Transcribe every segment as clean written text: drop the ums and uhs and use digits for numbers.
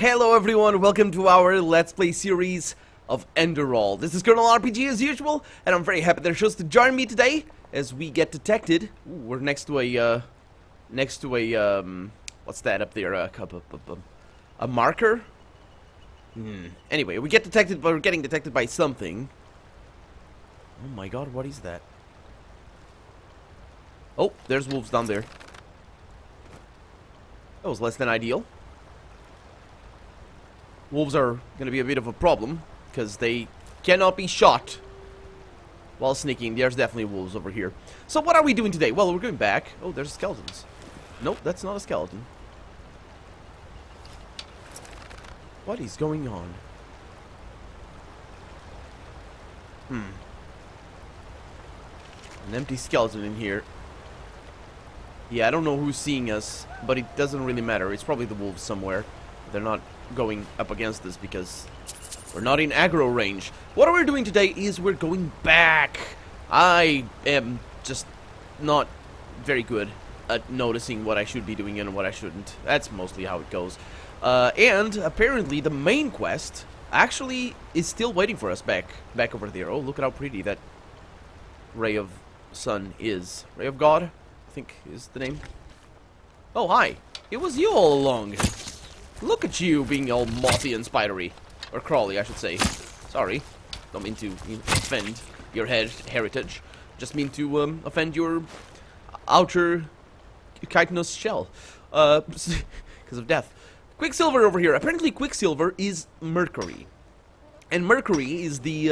Hello everyone, welcome to our Let's Play series of Enderal. This is Colonel RPG as usual, and I'm very happy they're chose to join me today as we get detected. Ooh, we're next to a, what's that up there, a marker? Anyway, we get detected, but we're getting detected by something. Oh my god, what is that? Oh, there's wolves down there. That was less than ideal. Wolves are going to be a bit of a problem, because they cannot be shot while sneaking. There's definitely wolves over here. So what are we doing today? Well, we're going back. Oh, there's skeletons. Nope, that's not a skeleton. What is going on? An empty skeleton in here. Yeah, I don't know who's seeing us, but it doesn't really matter. It's probably the wolves somewhere. They're not going up against us because we're not in aggro range. What we're doing today is we're going back. I am just not very good at noticing what I should be doing and what I shouldn't. That's mostly how it goes. And apparently the main quest actually is still waiting for us back over there. Oh, look at how pretty that ray of sun is. Ray of God, I think is the name. Oh, hi. It was you all along. Look at you being all mothy and spidery. Or crawly, I should say. Sorry. Don't mean to offend your heritage. Just mean to offend your outer chitinous shell. Because of death. Quicksilver over here. Apparently Quicksilver is mercury. And mercury is the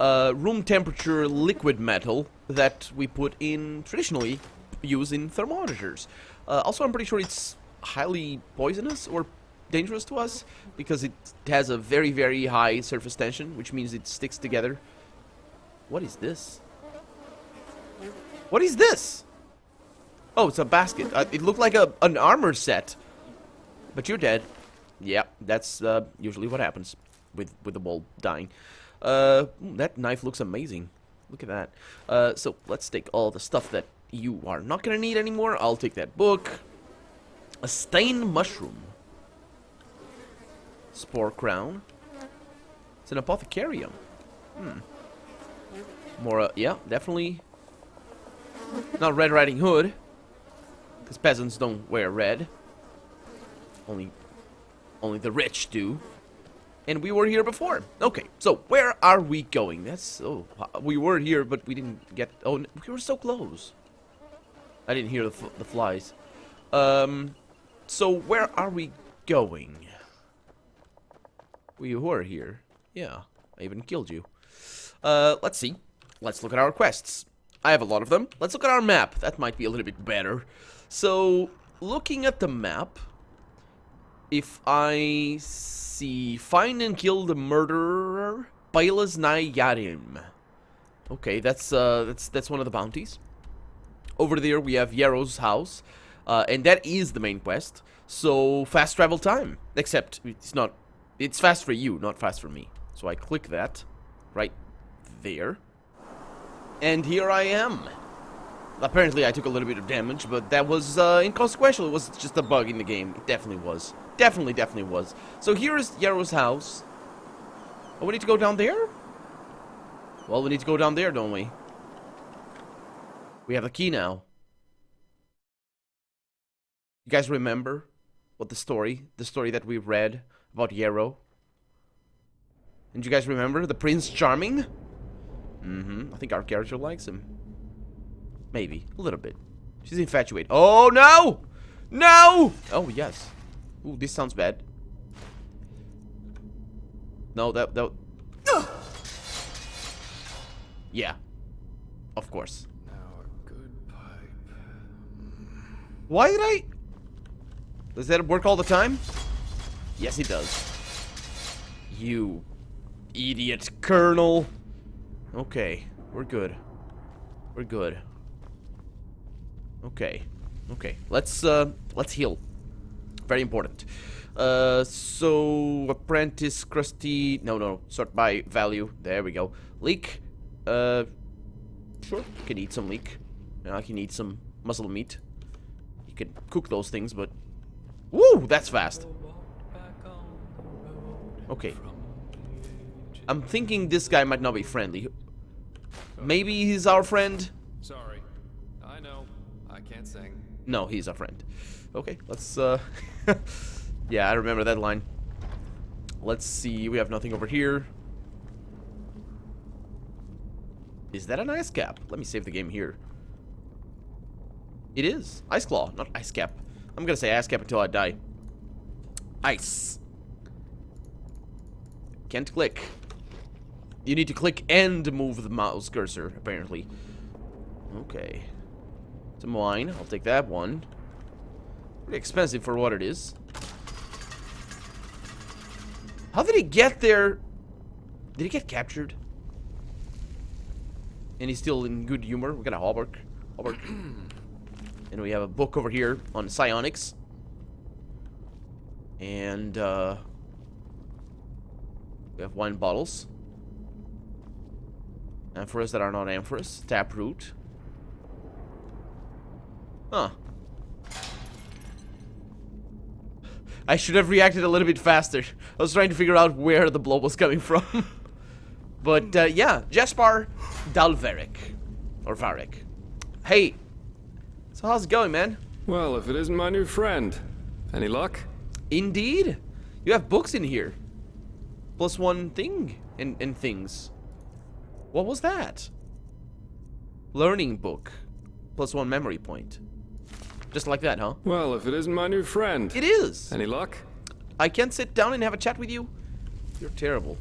room temperature liquid metal that we put in, traditionally use in thermometers. Also, I'm pretty sure it's highly poisonous or dangerous to us because it has a very, very high surface tension, which means it sticks together. What is this? What is this? Oh, it's a basket. It looked like an armor set. But you're dead. Yeah, that's usually what happens with the ball dying. That knife looks amazing. Look at that. So let's take all the stuff that you are not gonna need anymore. I'll take that book. A stained mushroom. Spore crown. It's an apothecarium. More, yeah, definitely not Red Riding Hood. Because peasants don't wear red. Only the rich do. And we were here before. Okay, so where are we going? That's, oh, we were here, but we didn't get, oh, we were so close. I didn't hear the flies. So where are we going? We were here. Yeah, I even killed you. Let's see. Let's look at our quests. I have a lot of them. Let's look at our map. That might be a little bit better. So, looking at the map, if I see find and kill the murderer, Bailas Nai Yarim. Okay, that's one of the bounties. Over there we have Yarrow's house. And that is the main quest. So, fast travel time. Except, it's not... It's fast for you, not fast for me. So I click that. Right there. And here I am. Apparently I took a little bit of damage, but that was inconsequential. It was just a bug in the game. It definitely was. Definitely was. So here is Yarrow's house. Oh, we need to go down there? Well, we need to go down there, don't we? We have the key now. You guys remember what the story that we read about Yarrow? And you guys remember the Prince Charming? I think our character likes him. Maybe, a little bit. She's infatuated. Oh, no! No! Oh, yes. Ooh, this sounds bad. No, that... Yeah. Of course. Now a good pipe. Why did I... Does that work all the time? Yes, it does. You idiot, Colonel. Okay, we're good. We're good. Okay. Let's heal. Very important. So apprentice, crusty. No. Sort by value. There we go. Leek. Sure. You can eat some leek. I can eat some muscle meat. You can cook those things, but... Woo! That's fast. Okay. I'm thinking this guy might not be friendly. Maybe he's our friend? Sorry. I know. I can't sing. No, he's our friend. Okay, let's, yeah, I remember that line. Let's see, we have nothing over here. Is that an ice cap? Let me save the game here. It is. Ice claw, not ice cap. I'm gonna say ice cap until I die. Ice. Can't click. You need to click and move the mouse cursor, apparently. Okay. Some wine. I'll take that one. Pretty expensive for what it is. How did he get there? Did he get captured? And he's still in good humor. We got a hauberk. And we have a book over here on psionics. And we have wine bottles. Amphorous that are not amphorous. Taproot. Huh. I should have reacted a little bit faster. I was trying to figure out where the blow was coming from. But, yeah. Jaspar Dalveric. Or Varric. Hey. So how's it going, man? Well, if it isn't my new friend. Any luck? Indeed. You have books in here. Plus one thing and things. What was that? Learning book. Plus one memory point. Just like that, huh? Well, if it isn't my new friend. It is. Any luck? I can't sit down and have a chat with you? You're terrible.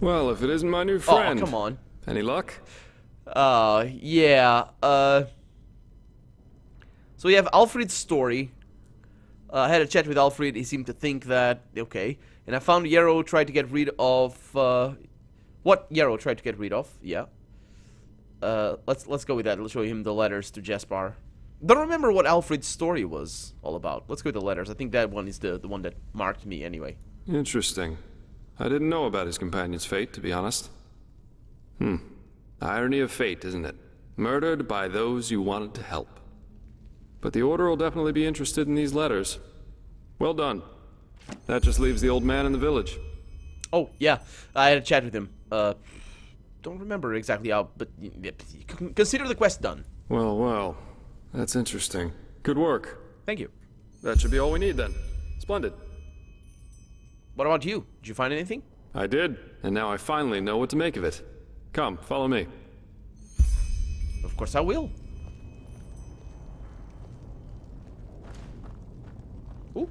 Well, if it isn't my new friend. Oh, come on. Any luck? Yeah. So we have Alfred's story. I had a chat with Alfred. He seemed to think that, okay. And I found Yarrow tried to get rid of, what Yarrow tried to get rid of, yeah. Let's go with that. Let's show him the letters to Jaspar. Don't remember what Alfred's story was all about. Let's go with the letters. I think that one is the one that marked me anyway. Interesting. I didn't know about his companion's fate, to be honest. Irony of fate, isn't it? Murdered by those you wanted to help. But the Order will definitely be interested in these letters. Well done. That just leaves the old man in the village. Oh, yeah. I had a chat with him. Don't remember exactly how, but consider the quest done. Well. That's interesting. Good work. Thank you. That should be all we need then. Splendid. What about you? Did you find anything? I did, and now I finally know what to make of it. Come, follow me. Of course I will. Ooh.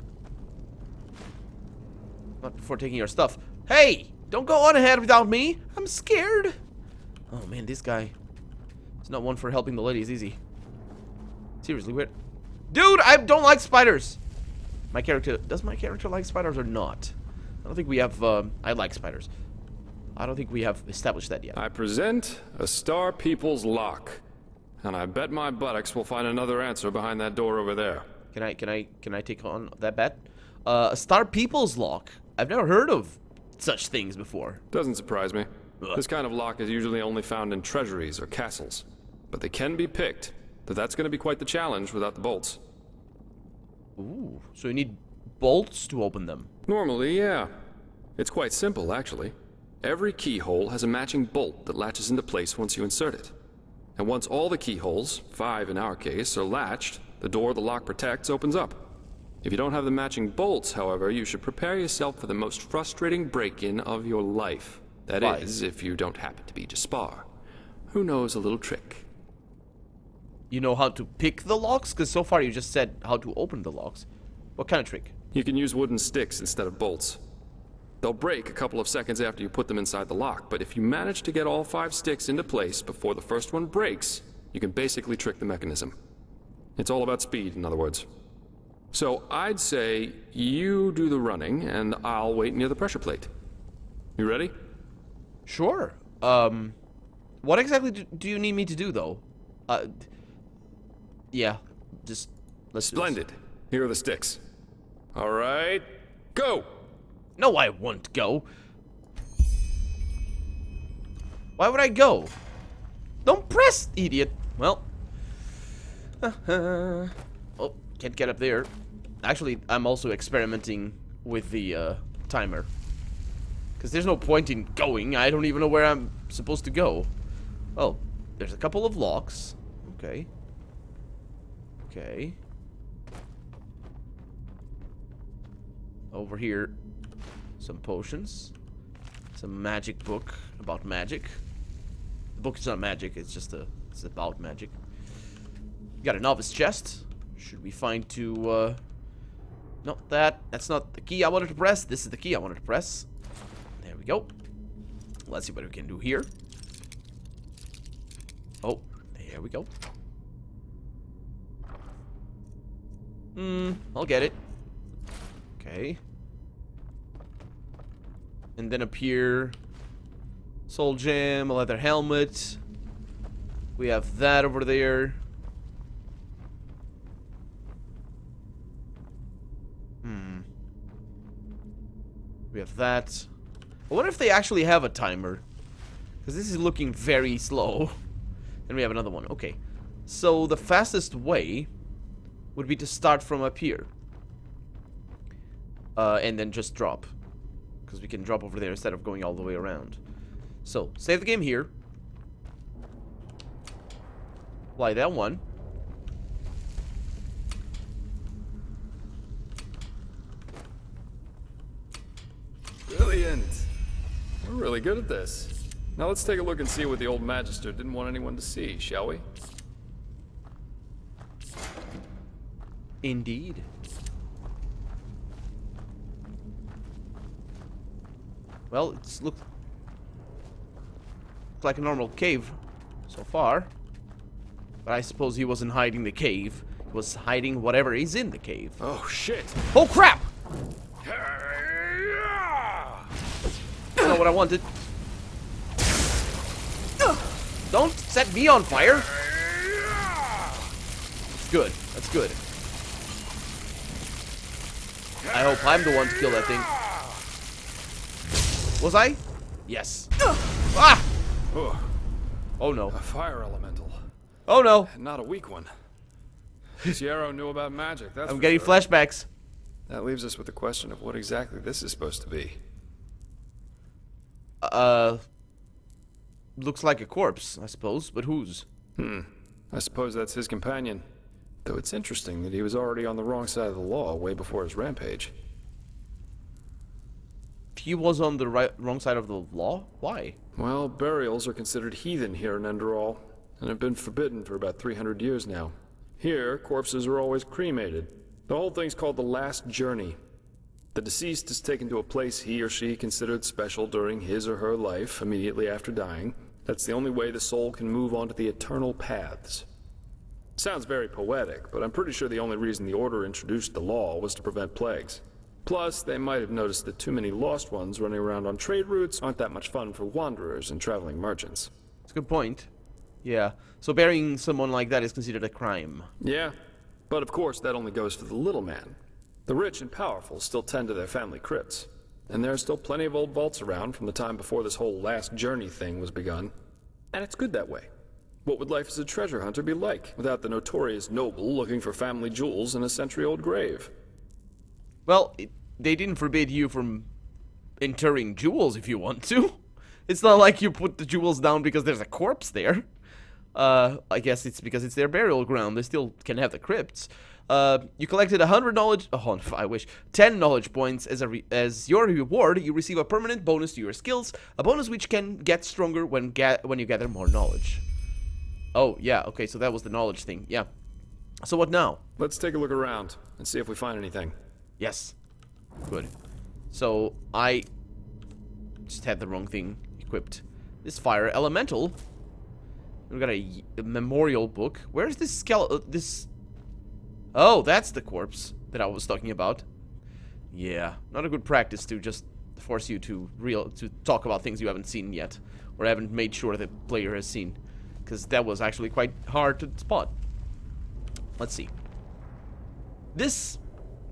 Not before taking your stuff. Hey! Don't go on ahead without me! I'm scared! Oh man, this guy is not one for helping the ladies, is he? Seriously, weird. Dude, I don't like spiders! Does my character like spiders or not? I don't think we have, I like spiders. I don't think we have established that yet. I present a Star People's lock. And I bet my buttocks will find another answer behind that door over there. Can I take on that bet? A Star People's lock. I've never heard of such things before. Doesn't surprise me. Ugh. This kind of lock is usually only found in treasuries or castles. But they can be picked. Though that's going to be quite the challenge without the bolts. Ooh, so you need bolts to open them. Normally, yeah. It's quite simple, actually. Every keyhole has a matching bolt that latches into place once you insert it. And once all the keyholes, 5 in our case, are latched, the door the lock protects opens up. If you don't have the matching bolts, however, you should prepare yourself for the most frustrating break-in of your life. That is, if you don't happen to be Jaspar, who knows a little trick. You know how to pick the locks? Because so far you just said how to open the locks. What kind of trick? You can use wooden sticks instead of bolts. They'll break a couple of seconds after you put them inside the lock, but if you manage to get all 5 sticks into place before the first one breaks, you can basically trick the mechanism. It's all about speed, in other words. So I'd say you do the running, and I'll wait near the pressure plate. You ready? Sure. What exactly do you need me to do, though? Yeah, just let's Splendid. Here are the sticks. All right, go! No, I won't go. Why would I go? Don't press, idiot. Well. Oh, can't get up there. Actually, I'm also experimenting with the timer. Because there's no point in going. I don't even know where I'm supposed to go. Oh, there's a couple of locks. Okay. Okay. Over here, some potions. Some magic book about magic. The book is not magic, it's about magic. Got a novice chest. Should be fine to, no, that's not the key I wanted to press. This is the key I wanted to press. There we go. Let's see what we can do here. Oh, there we go. I'll get it. Okay. And then up here, soul gem, a leather helmet. We have that over there. We have that. I wonder if they actually have a timer, because this is looking very slow. And we have another one. Okay. So the fastest way would be to start from up here. And then just drop. Because we can drop over there instead of going all the way around. So, save the game here. Apply that one. Brilliant. We're really good at this. Now let's take a look and see what the old Magister didn't want anyone to see, shall we? Indeed. Well, it's looked like a normal cave so far. But I suppose he wasn't hiding the cave. He was hiding whatever is in the cave. Oh, shit. Oh, crap! That's not what I wanted. Don't set me on fire! That's good. That's good. I hope I'm the one to kill that thing. Was I? Yes. Ah! Oh no. A fire elemental. Oh no. Not a weak one. This Yarrow knew about magic, that's I'm for getting sure. flashbacks. That leaves us with the question of what exactly this is supposed to be. Looks like a corpse, I suppose, but whose? I suppose that's his companion. Though it's interesting that he was already on the wrong side of the law way before his rampage. He was on the wrong side of the law? Why? Well, burials are considered heathen here in Enderal, and have been forbidden for about 300 years now. Here, corpses are always cremated. The whole thing's called the Last Journey. The deceased is taken to a place he or she considered special during his or her life, immediately after dying. That's the only way the soul can move on to the eternal paths. Sounds very poetic, but I'm pretty sure the only reason the Order introduced the law was to prevent plagues. Plus, they might have noticed that too many lost ones running around on trade routes aren't that much fun for wanderers and traveling merchants. That's a good point. Yeah. So burying someone like that is considered a crime. Yeah, but of course that only goes for the little man. The rich and powerful still tend to their family crypts. And there are still plenty of old vaults around from the time before this whole last journey thing was begun. And it's good that way. What would life as a treasure hunter be like without the notorious noble looking for family jewels in a century-old grave? Well, they didn't forbid you from interring jewels if you want to. It's not like you put the jewels down because there's a corpse there. I guess it's because it's their burial ground. They still can have the crypts. You collected 100 knowledge. Oh, I wish 10 knowledge points as your reward. You receive a permanent bonus to your skills, a bonus which can get stronger when you gather more knowledge. Oh yeah, okay, so that was the knowledge thing. Yeah. So what now? Let's take a look around and see if we find anything. Yes. Good. So I just had the wrong thing equipped. This fire elemental. We got a memorial book. Where's this skeleton? Oh, that's the corpse that I was talking about. Yeah, not a good practice to just force you to talk about things you haven't seen yet, or haven't made sure the player has seen, because that was actually quite hard to spot. Let's see. This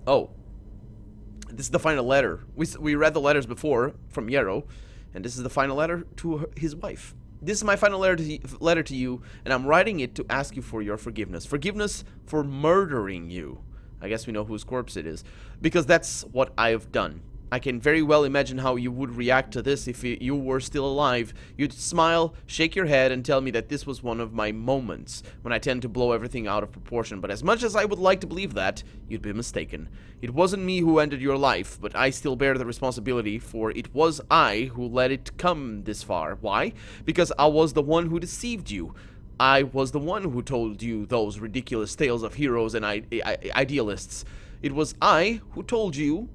is the final letter. We read the letters before from Yarrow, and this is the final letter to his wife. This is my final letter to you, and I'm writing it to ask you for your forgiveness. Forgiveness for murdering you. I guess we know whose corpse it is, because that's what I've done. I can very well imagine how you would react to this if you were still alive. You'd smile, shake your head, and tell me that this was one of my moments, when I tend to blow everything out of proportion. But as much as I would like to believe that, you'd be mistaken. It wasn't me who ended your life, but I still bear the responsibility, for it was I who let it come this far. Why? Because I was the one who deceived you. I was the one who told you those ridiculous tales of heroes and idealists. It was I who told you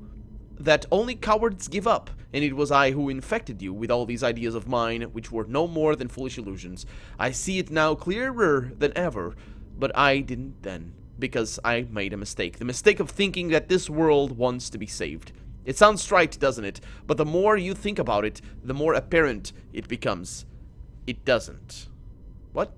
that only cowards give up, and it was I who infected you with all these ideas of mine, which were no more than foolish illusions. I see it now clearer than ever, but I didn't then, because I made a mistake. The mistake of thinking that this world wants to be saved. It sounds trite, doesn't it? But the more you think about it, the more apparent it becomes. It doesn't. What?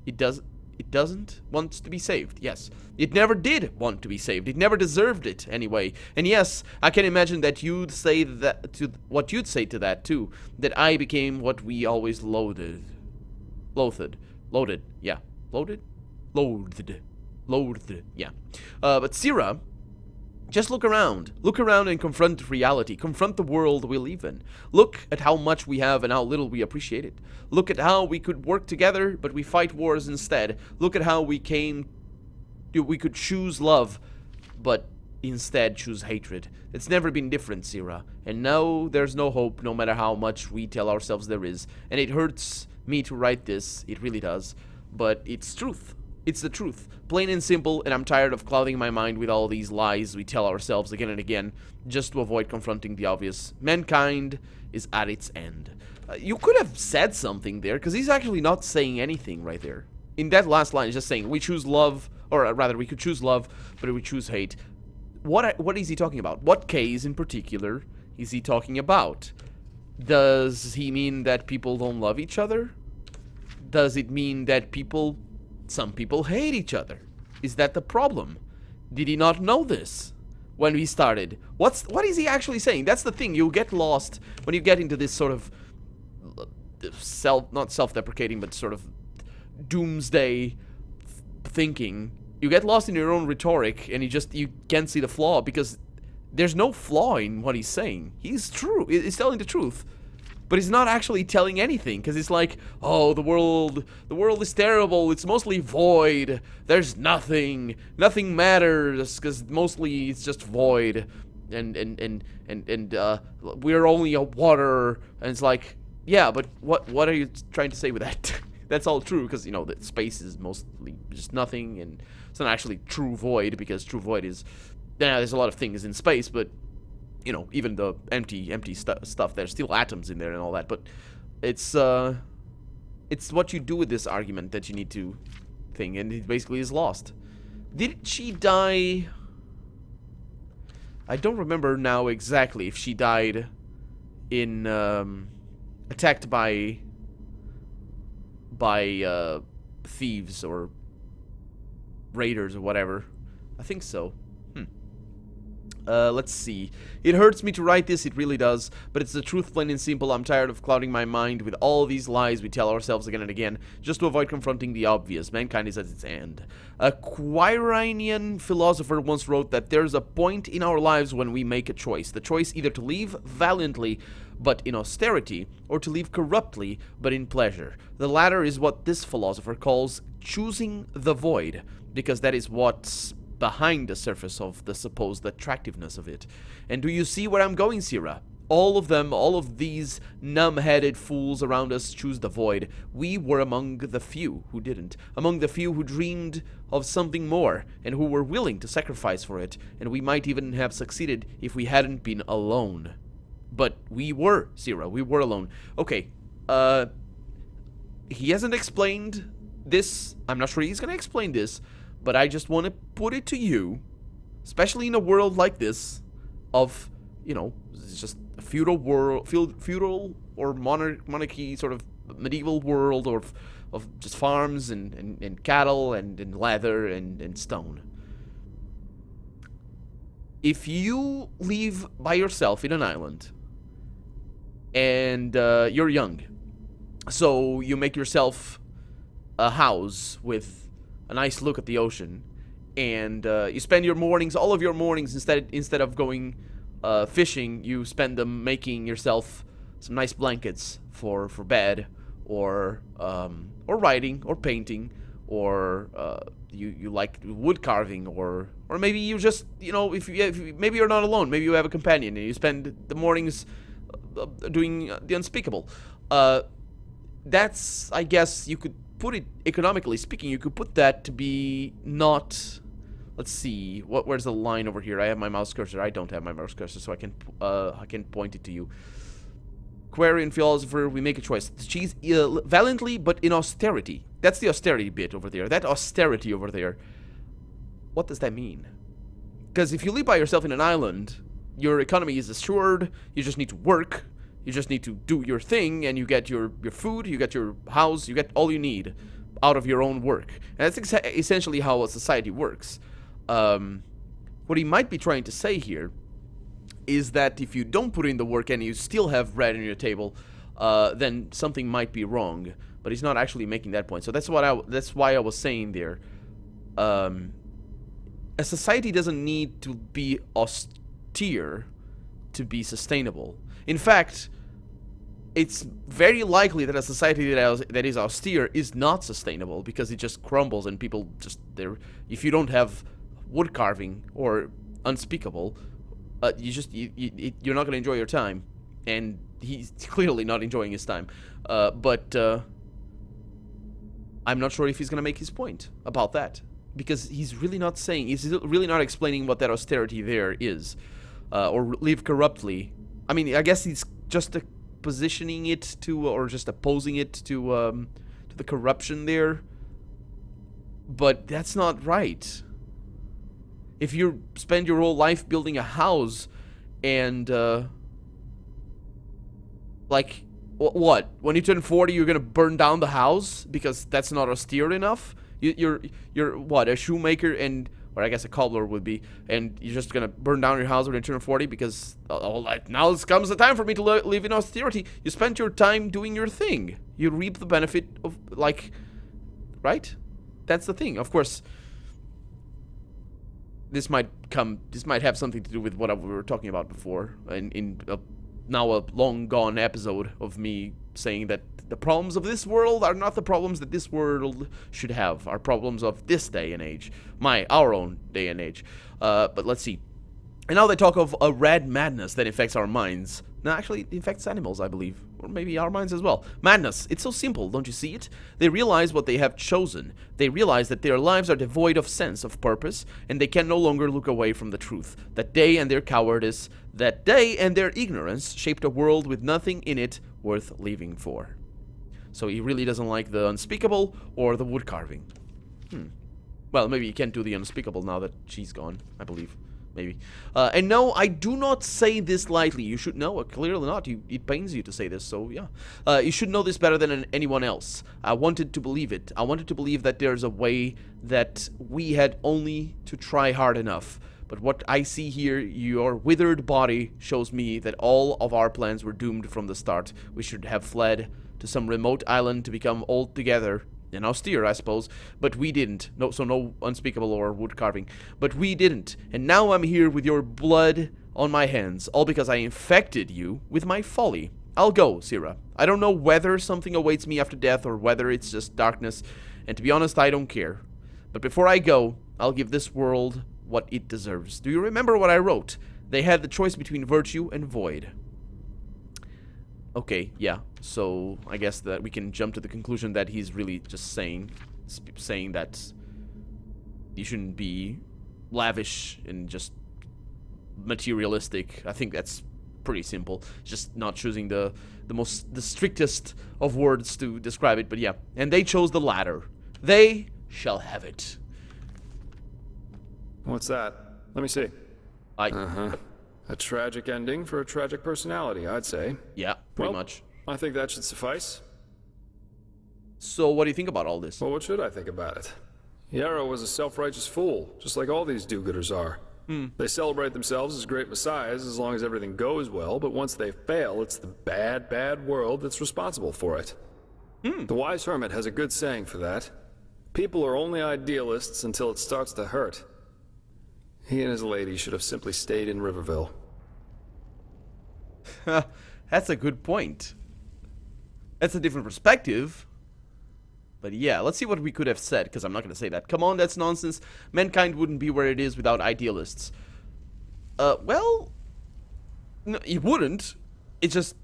It doesn't want to be saved. Yes. It never did want to be saved. It never deserved it anyway. And yes, I can imagine that you'd say that to what you'd say to that too. That I became what we always loathed. Yeah. Loathed. Yeah. But Sira, just look around. Look around and confront reality. Confront the world we live in. Look at how much we have and how little we appreciate it. Look at how we could work together, but we fight wars instead. Look at how we could choose love, but instead choose hatred. It's never been different, Sira. And now there's no hope, no matter how much we tell ourselves there is. And it hurts me to write this. It really does. But it's truth. It's the truth. Plain and simple, and I'm tired of clouding my mind with all these lies we tell ourselves again and again, just to avoid confronting the obvious. Mankind is at its end. You could have said something there, because he's actually not saying anything right there. In that last line, he's just saying, we choose love, or rather, we could choose love, but we choose hate. What is he talking about? What case in particular is he talking about? Does he mean that people don't love each other? Does it mean that some people hate each other? Is that the problem? Did he not know this when we started? What is he actually saying? That's the thing. You'll get lost when you get into this sort of not self-deprecating, but sort of doomsday thinking. You get lost in your own rhetoric, and you can't see the flaw, because there's no flaw in what he's saying. He's telling the truth. But he's not actually telling anything, because it's like, oh, the world is terrible, it's mostly void, there's nothing matters, because mostly it's just void, and we're only a water, and it's like, yeah, but what are you trying to say with that? That's all true, because, that space is mostly just nothing, and it's not actually true void, because true void is, there's a lot of things in space, but even the empty stuff, there's still atoms in there and all that, but it's what you do with this argument that you need to think, and it basically is lost. Did she die? I don't remember now exactly if she died in, attacked by thieves or raiders or whatever. I think so. Let's see. It hurts me to write this, it really does, but it's the truth, plain and simple. I'm tired of clouding my mind with all these lies we tell ourselves again and again, just to avoid confronting the obvious. Mankind is at its end. A Quirinian philosopher once wrote that there's a point in our lives when we make a choice. The choice either to live valiantly, but in austerity, or to live corruptly, but in pleasure. The latter is what this philosopher calls choosing the void, because that is what's behind the surface of the supposed attractiveness of it. And do you see where I'm going, Sira? All of them, all of these numb-headed fools around us choose the void. We were among the few who didn't. Among the few who dreamed of something more, and who were willing to sacrifice for it. And we might even have succeeded if we hadn't been alone. But we were, Sira, we were alone. Okay, he hasn't explained this. I'm not sure he's gonna explain this. But I just want to put it to you, especially in a world like this, of, it's just a feudal world, feudal or monarchy sort of medieval world, or of just farms and cattle and leather and stone. If you live by yourself in an island, and you're young, so you make yourself a house with a nice look at the ocean, and you spend your mornings, all of your mornings, instead of going fishing, you spend them making yourself some nice blankets for bed, or writing, or painting, or you like wood carving, or maybe you just, if maybe you're not alone, maybe you have a companion and you spend the mornings doing the unspeakable. That's, I guess, you could put it, economically speaking, you could put that to be not. Let's see, where's the line over here? I have my mouse cursor. I don't have my mouse cursor, so I can point it to you. Quarian philosopher, we make a choice. Cheese valiantly, but in austerity. That's the austerity bit over there. That austerity over there. What does that mean? Because if you live by yourself in an island, your economy is assured. You just need to work. You just need to do your thing, and you get your food, you get your house, you get all you need out of your own work. And that's essentially how a society works. What he might be trying to say here is that if you don't put in the work and you still have bread on your table, then something might be wrong. But he's not actually making that point. So that's why I was saying there. A society doesn't need to be austere to be sustainable. In fact, it's very likely that a society that is austere is not sustainable, because it just crumbles and people just if you don't have wood carving or unspeakable, you're not going to enjoy your time, and he's clearly not enjoying his time. But I'm not sure if he's going to make his point about that, because he's really not explaining what that austerity there is, or live corruptly. I mean, I guess he's just positioning it to, or just opposing it to the corruption there, but that's not right. If you spend your whole life building a house and like what, when you turn 40 you're gonna burn down the house because that's not austere enough? You're what, a shoemaker, and or I guess a cobbler would be, and you're just gonna burn down your house when you turn 40 because now comes the time for me to live in austerity. You spent your time doing your thing. You reap the benefit of, like, right? That's the thing. Of course, this might have something to do with what we were talking about before, in now a long gone episode of me saying that the problems of this world are not the problems that this world should have, are problems of this day and age, our own day and age. But let's see. And now they talk of a red madness that infects our minds. No, actually, it infects animals, I believe. Or maybe our minds as well. Madness. It's so simple, don't you see it? They realize what they have chosen. They realize that their lives are devoid of sense of purpose, and they can no longer look away from the truth. That they and their cowardice, that they and their ignorance shaped a world with nothing in it worth living for. So he really doesn't like the unspeakable or the wood carving. Well, maybe he can't do the unspeakable now that she's gone, I believe. Maybe. And no, I do not say this lightly. You should know, clearly not. It pains you to say this, so yeah. You should know this better than anyone else. I wanted to believe it. I wanted to believe that there's a way, that we had only to try hard enough. But what I see here, your withered body, shows me that all of our plans were doomed from the start. We should have fled to some remote island to become altogether and austere, I suppose, but we didn't. No unspeakable or wood carving. But we didn't, and now I'm here with your blood on my hands, all because I infected you with my folly. I'll go, Sira. I don't know whether something awaits me after death or whether it's just darkness, and to be honest, I don't care. But before I go, I'll give this world what it deserves. Do you remember what I wrote? They had the choice between virtue and void. Okay, yeah. So I guess that we can jump to the conclusion that he's really just saying that you shouldn't be lavish and just materialistic. I think that's pretty simple. Just not choosing the strictest of words to describe it. But yeah, and they chose the latter. They shall have it. What's that? Let me see. A tragic ending for a tragic personality, I'd say. Yeah, pretty much. I think that should suffice. So what do you think about all this? Well, what should I think about it? Yarrow was a self-righteous fool, just like all these do-gooders are. They celebrate themselves as great messiahs as long as everything goes well, but once they fail, it's the bad, bad world that's responsible for it. The wise hermit has a good saying for that. People are only idealists until it starts to hurt. He and his lady should have simply stayed in Riverville. That's a good point. That's a different perspective. But yeah, let's see what we could have said, because I'm not going to say that. Come on, that's nonsense. Mankind wouldn't be where it is without idealists. Well, no, it wouldn't. It's just...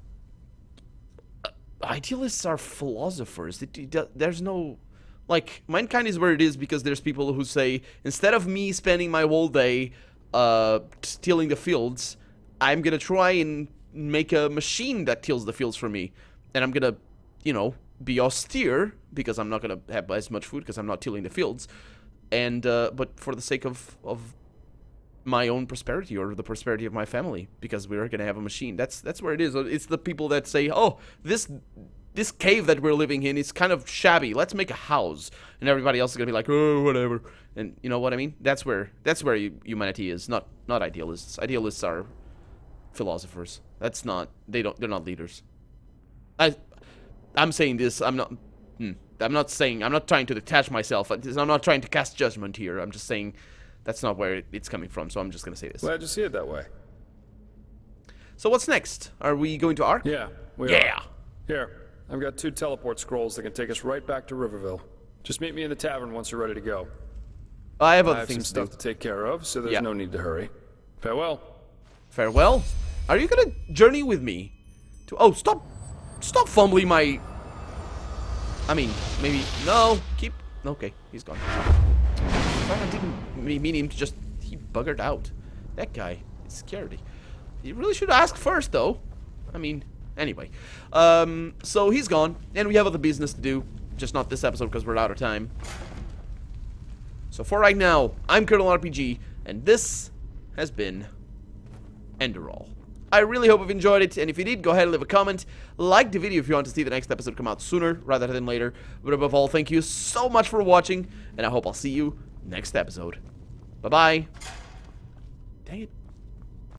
idealists are philosophers. There's no... like, mankind is where it is because there's people who say, instead of me spending my whole day tilling the fields, I'm going to try and make a machine that tills the fields for me. And I'm going to, you know, be austere, because I'm not going to have as much food because I'm not tilling the fields. And, but for the sake of my own prosperity or the prosperity of my family, because we're going to have a machine. That's where it is. It's the people that say, oh, this cave that we're living in is kind of shabby. Let's make a house. And everybody else is going to be like, oh, whatever. And you know what I mean? That's where humanity is, not idealists. Idealists are philosophers. That's not, they're not leaders. I'm saying this, I'm not trying to detach myself. I'm not trying to cast judgment here. I'm just saying that's not where it's coming from, so I'm just going to say this. Glad you see it that way. So what's next? Are we going to Ark? Yeah, we are. Here, I've got 2 teleport scrolls that can take us right back to Riverville. Just meet me in the tavern once you're ready to go. I have other some things stuff to take care of, so there's no need to hurry. Farewell. Farewell? Are you going to journey with me? Oh, stop fumbling my... I mean, maybe... No, keep... Okay, he's gone. I didn't mean him to just... He buggered out. That guy is scary. You really should ask first, though. I mean, anyway. So he's gone, and we have other business to do. Just not this episode, because we're out of time. So for right now, I'm Colonel RPG, and this has been Enderal. I really hope you've enjoyed it, and if you did, go ahead and leave a comment. Like the video if you want to see the next episode come out sooner rather than later. But above all, thank you so much for watching, and I hope I'll see you next episode. Bye-bye. Dang it.